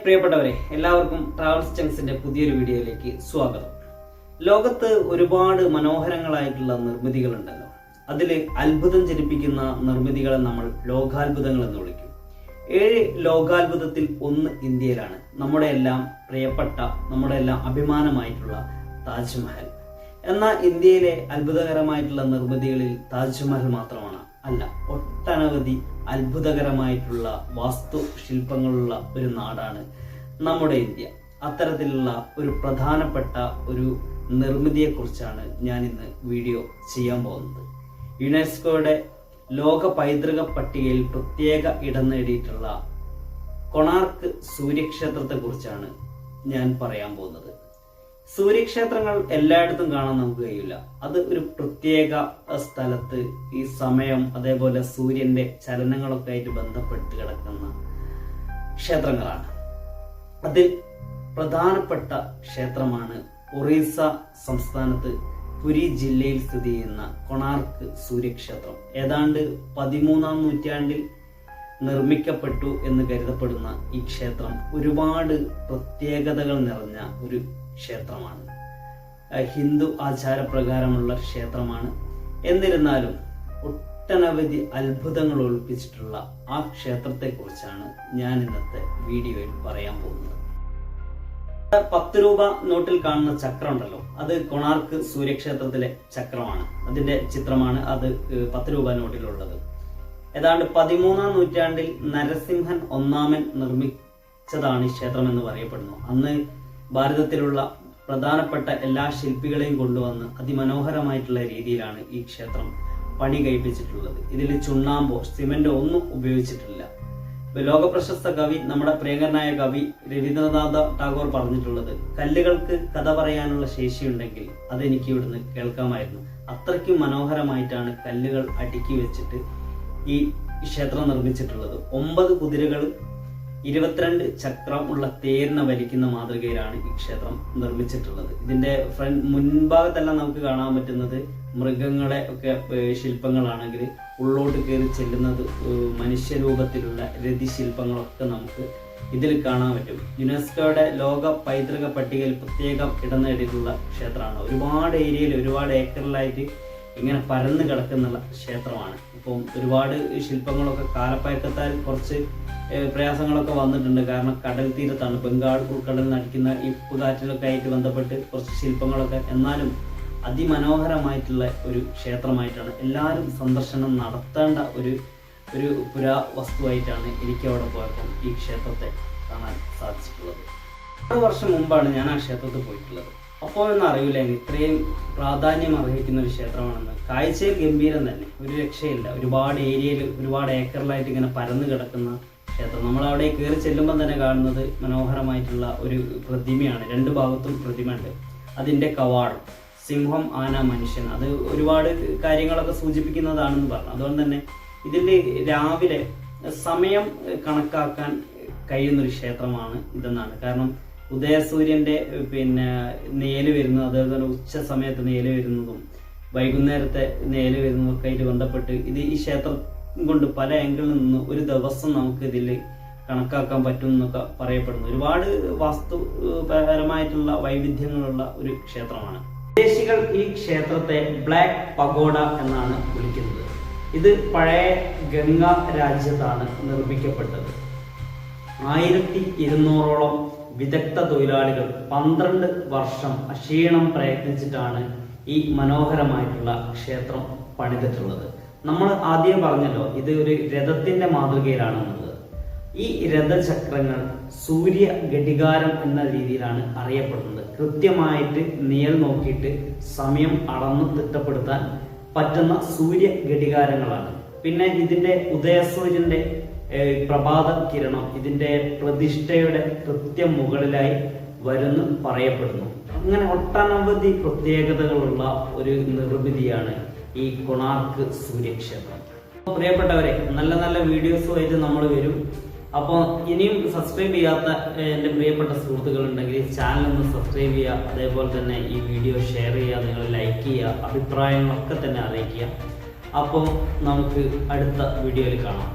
പ്രിയപ്പെട്ടവരെ, എല്ലാവർക്കും ട്രാവൽസ് ചങ്സിന്റെ പുതിയൊരു വീഡിയോയിലേക്ക് സ്വാഗതം. ലോകത്ത് ഒരുപാട് മനോഹരങ്ങളായിട്ടുള്ള നിർമ്മിതികളുണ്ടല്ലോ. അതിൽ അത്ഭുതം ജനിപ്പിക്കുന്ന നിർമ്മിതികളെ നമ്മൾ ലോകാത്ഭുതങ്ങൾ എന്ന് വിളിക്കും. 7 ലോകാത്ഭുതത്തിൽ ഒന്ന് ഇന്ത്യയിലാണ്. നമ്മുടെ എല്ലാം പ്രിയപ്പെട്ട, നമ്മുടെ എല്ലാം അഭിമാനമായിട്ടുള്ള താജ്മഹൽ. എന്നാൽ ഇന്ത്യയിലെ അത്ഭുതകരമായിട്ടുള്ള നിർമ്മിതികളിൽ താജ്മഹൽ മാത്രമാണ് അല്ല, ഒട്ടനവധി അത്ഭുതകരമായിട്ടുള്ള വാസ്തുശില്പങ്ങളുള്ള ഒരു നാടാണ് നമ്മുടെ ഇന്ത്യ. അത്തരത്തിലുള്ള ഒരു പ്രധാനപ്പെട്ട ഒരു നിർമ്മിതിയെക്കുറിച്ചാണ് ഞാൻ ഇന്ന് വീഡിയോ ചെയ്യാൻ പോകുന്നത്. യുനെസ്കോയുടെ ലോക പൈതൃക പട്ടികയിൽ പ്രത്യേക ഇടം നേടിയിട്ടുള്ള കൊണാർക്ക് സൂര്യക്ഷേത്രത്തെക്കുറിച്ചാണ് ഞാൻ പറയാൻ പോകുന്നത്. സൂര്യക്ഷേത്രങ്ങൾ എല്ലായിടത്തും കാണാൻ നമുക്ക് കഴിയില്ല. അത് ഒരു പ്രത്യേക സ്ഥലത്ത് ഈ സമയം, അതേപോലെ സൂര്യന്റെ ചലനങ്ങളൊക്കെ ആയിട്ട് ബന്ധപ്പെട്ട് കിടക്കുന്ന ക്ഷേത്രങ്ങളാണ്. അതിൽ പ്രധാനപ്പെട്ട ക്ഷേത്രമാണ് ഒറീസ സംസ്ഥാനത്ത് പുരി ജില്ലയിൽ സ്ഥിതി ചെയ്യുന്ന കൊണാർക്ക് സൂര്യക്ഷേത്രം. ഏതാണ്ട് 13-ാം നൂറ്റാണ്ടിൽ നിർമ്മിക്കപ്പെട്ടു എന്ന് കരുതപ്പെടുന്ന ഈ ക്ഷേത്രം ഒരുപാട് പ്രത്യേകതകൾ നിറഞ്ഞ ഒരു ക്ഷേത്രമാണ്. ഹിന്ദു ആചാരപ്രകാരമുള്ള ക്ഷേത്രമാണ്. എന്നിരുന്നാലും ഒട്ടനവധി അത്ഭുതങ്ങൾ ഒളിപ്പിച്ചിട്ടുള്ള ആ ക്ഷേത്രത്തെക്കുറിച്ചാണ് ഞാൻ ഇന്നത്തെ വീഡിയോയിൽ പറയാൻ പോകുന്നത്. 10 രൂപ നോട്ടിൽ കാണുന്ന ചക്രം ഉണ്ടല്ലോ, അത് കൊണാർക്ക് സൂര്യക്ഷേത്രത്തിലെ ചക്രമാണ്. അതിന്റെ ചിത്രമാണ് അത് 10 രൂപ നോട്ടിലുള്ളത്. ഏതാണ്ട് 13-ാം നൂറ്റാണ്ടിൽ നരസിംഹൻ ഒന്നാമൻ നിർമ്മിച്ചതാണ് ഈ ക്ഷേത്രം എന്ന് പറയപ്പെടുന്നു. അന്ന് ഭാരതത്തിലുള്ള പ്രധാനപ്പെട്ട എല്ലാ ശില്പികളെയും കൊണ്ടുവന്ന് അതിമനോഹരമായിട്ടുള്ള രീതിയിലാണ് ഈ ക്ഷേത്രം പണി കഴിപ്പിച്ചിട്ടുള്ളത്. ഇതിൽ ചുണ്ണാമ്പോ സിമെന്റോ ഒന്നും ഉപയോഗിച്ചിട്ടില്ല. ലോകപ്രശസ്ത കവി, നമ്മുടെ പ്രിയങ്കരനായ കവി രവീന്ദ്രനാഥ ടാഗോർ പറഞ്ഞിട്ടുള്ളത്, കല്ലുകൾക്ക് കഥ പറയാനുള്ള ശേഷിയുണ്ടെങ്കിൽ അതെനിക്ക് ഇവിടുന്ന് കേൾക്കാമായിരുന്നു. അത്രയ്ക്കും മനോഹരമായിട്ടാണ് കല്ലുകൾ അടുക്കി വെച്ചിട്ട് ഈ ക്ഷേത്രം നിർമ്മിച്ചിട്ടുള്ളത്. 9 കുതിരകൾ 22 ചക്രം ഉള്ള തേരിനെ വലിക്കുന്ന മാതൃകയിലാണ് ഈ ക്ഷേത്രം നിർമ്മിച്ചിട്ടുള്ളത്. ഇതിന്റെ മുൻഭാഗത്തെല്ലാം നമുക്ക് കാണാൻ പറ്റുന്നത് മൃഗങ്ങളെ ഒക്കെ ശില്പങ്ങളാണെങ്കിൽ, ഉള്ളോട്ട് കയറി ചെല്ലുന്നത് മനുഷ്യരൂപത്തിലുള്ള രതിശില്പങ്ങളൊക്കെ നമുക്ക് ഇതിൽ കാണാൻ പറ്റും. യുനെസ്കോയുടെ ലോക പൈതൃക പട്ടികയിൽ പ്രത്യേകം ഇടം നേടിയിട്ടുള്ള ക്ഷേത്രമാണ്. ഒരുപാട് ഏരിയയിൽ, ഒരുപാട് ഏക്കറിലായിട്ട് ഇങ്ങനെ പരന്നു കിടക്കുന്ന ക്ഷേത്രമാണ്. ഇപ്പം ഒരുപാട് ശില്പങ്ങളൊക്കെ കാലപ്പഴക്കത്താൽ കുറച്ച് പ്രയാസങ്ങളൊക്കെ വന്നിട്ടുണ്ട്. കാരണം കടൽ തീരത്താണ്, ബംഗാൾ ഉൾക്കടലിൽ അടിക്കുന്ന ഈ ഉപ്പുകാറ്റിലൊക്കെ ആയിട്ട് ബന്ധപ്പെട്ട് കുറച്ച് ശില്പങ്ങളൊക്കെ, എന്നാലും അതിമനോഹരമായിട്ടുള്ള ഒരു ക്ഷേത്രമായിട്ടാണ്, എല്ലാവരും സന്ദർശനം നടത്തേണ്ട ഒരു പുരാവസ്തുവായിട്ടാണ് എനിക്ക് അവിടെ പോയപ്പോൾ ഈ ക്ഷേത്രത്തെ കാണാൻ സാധിച്ചിട്ടുള്ളത്. 6 വർഷം മുമ്പാണ് ഞാൻ ആ ക്ഷേത്രത്തിൽ പോയിട്ടുള്ളത്. അപ്പോൾ ഒന്നും അറിയില്ല ഇത്രയും പ്രാധാന്യം അർഹിക്കുന്ന ഒരു ക്ഷേത്രമാണെന്ന്. കാഴ്ചയിൽ ഗംഭീരം തന്നെ, ഒരു രക്ഷയില്ല. ഒരുപാട് ഏരിയയിൽ, ഒരുപാട് ഏക്കറിലായിട്ട് ഇങ്ങനെ പരന്നു കിടക്കുന്ന ക്ഷേത്രം. നമ്മളവിടെ കയറി ചെല്ലുമ്പോൾ തന്നെ കാണുന്നത് മനോഹരമായിട്ടുള്ള ഒരു പ്രതിമയാണ്. 2 ഭാഗത്തും പ്രതിമ ഉണ്ട്. അതിൻ്റെ കവാടം, സിംഹം, ആന, മനുഷ്യൻ, അത് ഒരുപാട് കാര്യങ്ങളൊക്കെ സൂചിപ്പിക്കുന്നതാണെന്ന് പറഞ്ഞു. അതുകൊണ്ട് തന്നെ ഇതിൽ രാവിലെ സമയം കണക്കാക്കാൻ കഴിയുന്നൊരു ക്ഷേത്രമാണ് ഇതെന്നാണ്. കാരണം ഉദയസൂര്യന്റെ നേല് വരുന്നത്, അതേപോലെ ഉച്ച സമയത്ത് നേല് വരുന്നതും വൈകുന്നേരത്തെ നേല് വരുന്നതൊക്കെ ആയിട്ട് ബന്ധപ്പെട്ട് ഇത് ഈ ക്ഷേത്രം കൊണ്ട് പല ആംഗിളിൽ നിന്ന് ഒരു ദിവസം നമുക്ക് ഇതിൽ കണക്കാക്കാൻ പറ്റും എന്നൊക്കെ പറയപ്പെടുന്നു. ഒരുപാട് വാസ്തുപരമായിട്ടുള്ള വൈവിധ്യങ്ങളുള്ള ഒരു ക്ഷേത്രമാണ്. വിദേശികൾ ഈ ക്ഷേത്രത്തെ ബ്ലാക്ക് പഗോഡ എന്നാണ് വിളിക്കുന്നത്. ഇത് പഴയ ഗംഗ രാജ്യത്താണ് നിർമ്മിക്കപ്പെട്ടത്. 1200ഓളം വിദഗ്ധ തൊഴിലാളികൾ 12 വർഷം അക്ഷീണം പ്രയത്നിച്ചിട്ടാണ് ഈ മനോഹരമായിട്ടുള്ള ക്ഷേത്രം പണിതിട്ടുള്ളത്. നമ്മൾ ആദ്യം പറഞ്ഞല്ലോ, ഇത് ഒരു രഥത്തിന്റെ മാതൃകയിലാണെന്നുള്ളത്. ഈ രഥചക്രങ്ങൾ സൂര്യ ഘടികാരം എന്ന രീതിയിലാണ് അറിയപ്പെടുന്നത്. കൃത്യമായിട്ട് നിഴൽ നോക്കിയിട്ട് സമയം അളന്ന് തിട്ടപ്പെടുത്താൻ പറ്റുന്ന സൂര്യ ഘടികാരങ്ങളാണ്. പിന്നെ ഇതിന്റെ ഉദയസൂര്യന്റെ പ്രഭാത കിരണം ഇതിന്റെ പ്രതിഷ്ഠയുടെ കൃത്യം മുകളിലായി വരുന്നു പറയപ്പെടുന്നു. അങ്ങനെ ഒട്ടനവധി പ്രത്യേകതകളുള്ള ഒരു നിർമ്മിതിയാണ് ഈ കൊണാർക്ക് സൂര്യക്ഷേത്രം. പ്രിയപ്പെട്ടവരെ, നല്ല നല്ല വീഡിയോസുമായിട്ട് നമ്മൾ വരും. അപ്പോൾ ഇനിയും സബ്സ്ക്രൈബ് ചെയ്യാത്ത എൻ്റെ പ്രിയപ്പെട്ട സുഹൃത്തുക്കളുണ്ടെങ്കിൽ ചാനൽ ഒന്ന് സബ്സ്ക്രൈബ് ചെയ്യുക. അതേപോലെ തന്നെ ഈ വീഡിയോ ഷെയർ ചെയ്യുക, നിങ്ങൾ ലൈക്ക് ചെയ്യുക, അഭിപ്രായങ്ങളൊക്കെ തന്നെ അറിയിക്കുക. അപ്പോൾ നമുക്ക് അടുത്ത വീഡിയോയിൽ കാണാം.